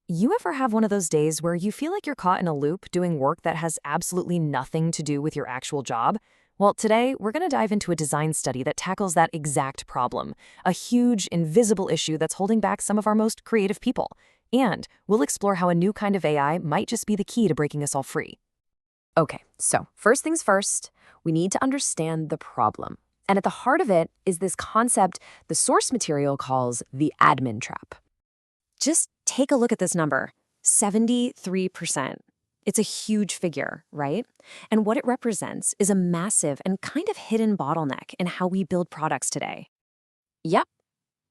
You ever have one of those days where you feel like you're caught in a loop doing work that has absolutely nothing to do with your actual job? Well, today we're going to dive into a design study that tackles that exact problem, a huge, invisible issue that's holding back some of our most creative people. And we'll explore how a new kind of AI might just be the key to breaking us all free. Okay, so first things first, we need to understand the problem. And at the heart of it is this concept the source material calls the admin trap. Just take a look at this number, 73%. It's a huge figure, right? And what it represents is a massive and kind of hidden bottleneck in how we build products today. Yep,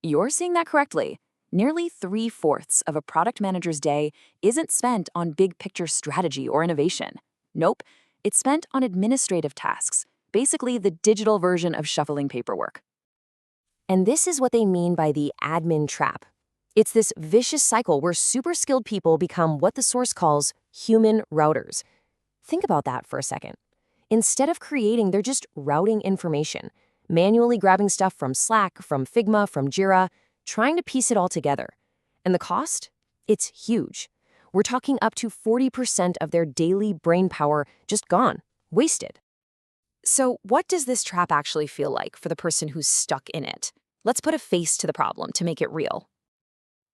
you're seeing that correctly. Nearly 3/4 of a product manager's day isn't spent on big picture strategy or innovation. Nope, it's spent on administrative tasks, basically the digital version of shuffling paperwork. And this is what they mean by the admin trap. It's this vicious cycle where super skilled people become what the source calls human routers. Think about that for a second. Instead of creating, they're just routing information, manually grabbing stuff from Slack, from Figma, from Jira, trying to piece it all together. And the cost? It's huge. We're talking up to 40% of their daily brain power just gone, wasted. So what does this trap actually feel like for the person who's stuck in it? Let's put a face to the problem to make it real.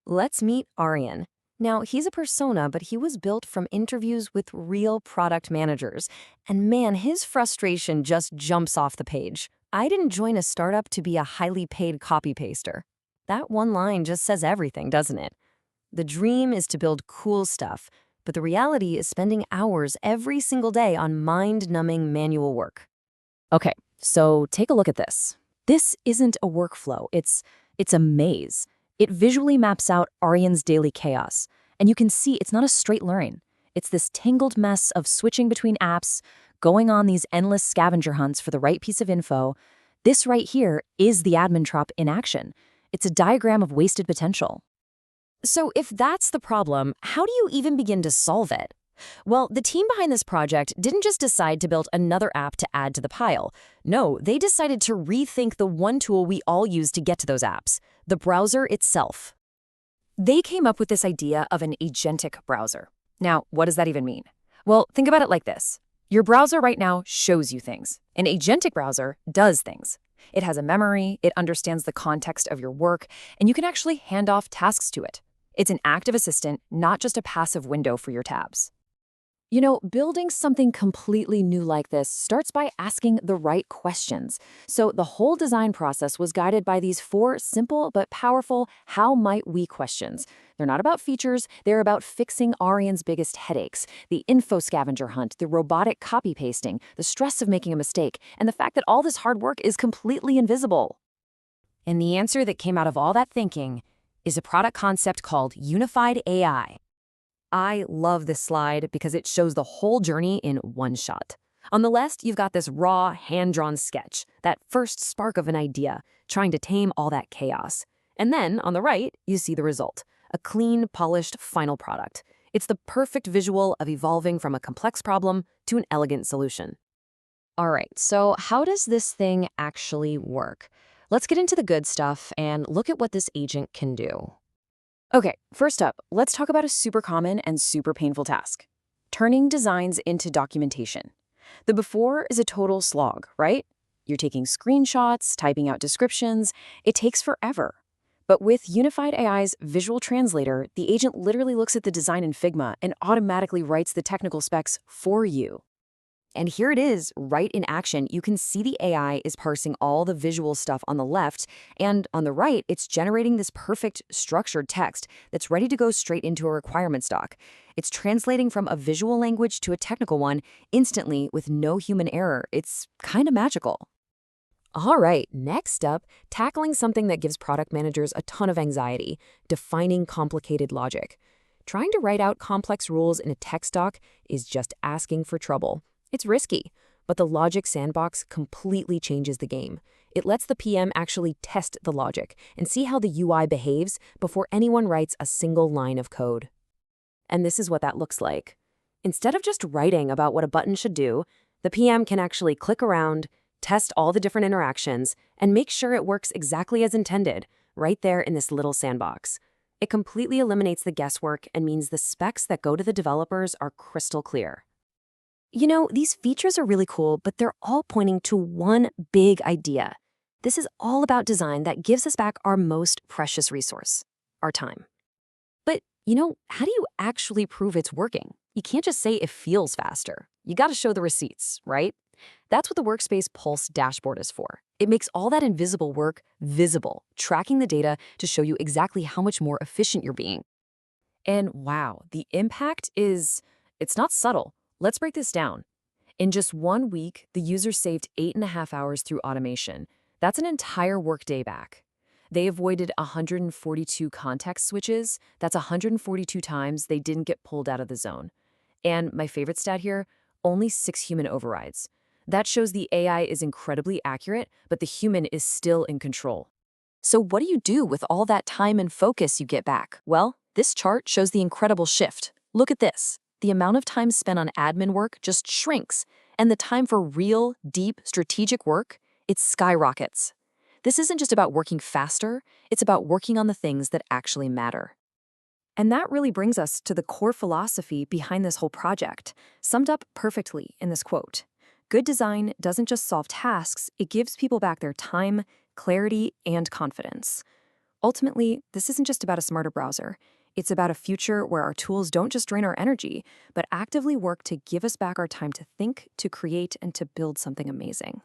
Let's meet Aryan. Now, he's a persona, but he was built from interviews with real product managers. And man, his frustration just jumps off the page. I didn't join a startup to be a highly paid copy-paster. That one line just says everything, doesn't it? The dream is to build cool stuff, but the reality is spending hours every single day on mind-numbing manual work. Okay, so take a look at this. This isn't a workflow, it's a maze. It visually maps out Aryan's daily chaos, and you can see it's not a straight line. It's this tangled mess of switching between apps, going on these endless scavenger hunts for the right piece of info. This right here is the admin trap in action. It's a diagram of wasted potential. So if that's the problem, how do you even begin to solve it? Well, the team behind this project didn't just decide to build another app to add to the pile. No, they decided to rethink the one tool we all use to get to those apps, the browser itself. They came up with this idea of an agentic browser. Now, what does that even mean? Well, think about it like this. Your browser right now shows you things. An agentic browser does things. It has a memory, it understands the context of your work, and you can actually hand off tasks to it. It's an active assistant, not just a passive window for your tabs. You know, building something completely new like this starts by asking the right questions. So the whole design process was guided by these 4 simple but powerful how might we questions. They're not about features, they're about fixing Aryan's biggest headaches, the info scavenger hunt, the robotic copy pasting, the stress of making a mistake, and the fact that all this hard work is completely invisible. And the answer that came out of all that thinking is a product concept called Unified AI. I love this slide because it shows the whole journey in one shot. On the left, you've got this raw, hand-drawn sketch, that first spark of an idea, trying to tame all that chaos. And then, on the right, you see the result, a clean, polished, final product. It's the perfect visual of evolving from a complex problem to an elegant solution. All right, so how does this thing actually work? Let's get into the good stuff and look at what this agent can do. Okay, first up, let's talk about a super common and super painful task. Turning designs into documentation. The before is a total slog, right? You're taking screenshots, typing out descriptions. It takes forever. But with Unified AI's visual translator, the agent literally looks at the design in Figma and automatically writes the technical specs for you. And here it is, right in action. You can see the AI is parsing all the visual stuff on the left, and on the right, it's generating this perfect structured text that's ready to go straight into a requirements doc. It's translating from a visual language to a technical one instantly with no human error. It's kind of magical. All right, next up, tackling something that gives product managers a ton of anxiety, defining complicated logic. Trying to write out complex rules in a text doc is just asking for trouble. It's risky, but the Logic Sandbox completely changes the game. It lets the PM actually test the logic and see how the UI behaves before anyone writes a single line of code. And this is what that looks like. Instead of just writing about what a button should do, the PM can actually click around, test all the different interactions, and make sure it works exactly as intended, right there in this little sandbox. It completely eliminates the guesswork and means the specs that go to the developers are crystal clear. These features are really cool, but they're all pointing to one big idea. This is all about design that gives us back our most precious resource, our time. But, how do you actually prove it's working? You can't just say it feels faster. You gotta show the receipts, right? That's what the Workspace Pulse dashboard is for. It makes all that invisible work visible, tracking the data to show you exactly how much more efficient you're being. And wow, the impact it's not subtle. Let's break this down. In just 1 week, the user saved 8.5 hours through automation. That's an entire workday back. They avoided 142 context switches. That's 142 times they didn't get pulled out of the zone. And my favorite stat here, only 6 human overrides. That shows the AI is incredibly accurate, but the human is still in control. So what do you do with all that time and focus you get back? Well, this chart shows the incredible shift. Look at this. The amount of time spent on admin work just shrinks, and the time for real, deep, strategic work, it skyrockets. This isn't just about working faster, it's about working on the things that actually matter. And that really brings us to the core philosophy behind this whole project, summed up perfectly in this quote. Good design doesn't just solve tasks, it gives people back their time, clarity, and confidence. Ultimately, this isn't just about a smarter browser. It's about a future where our tools don't just drain our energy, but actively work to give us back our time to think, to create, and to build something amazing.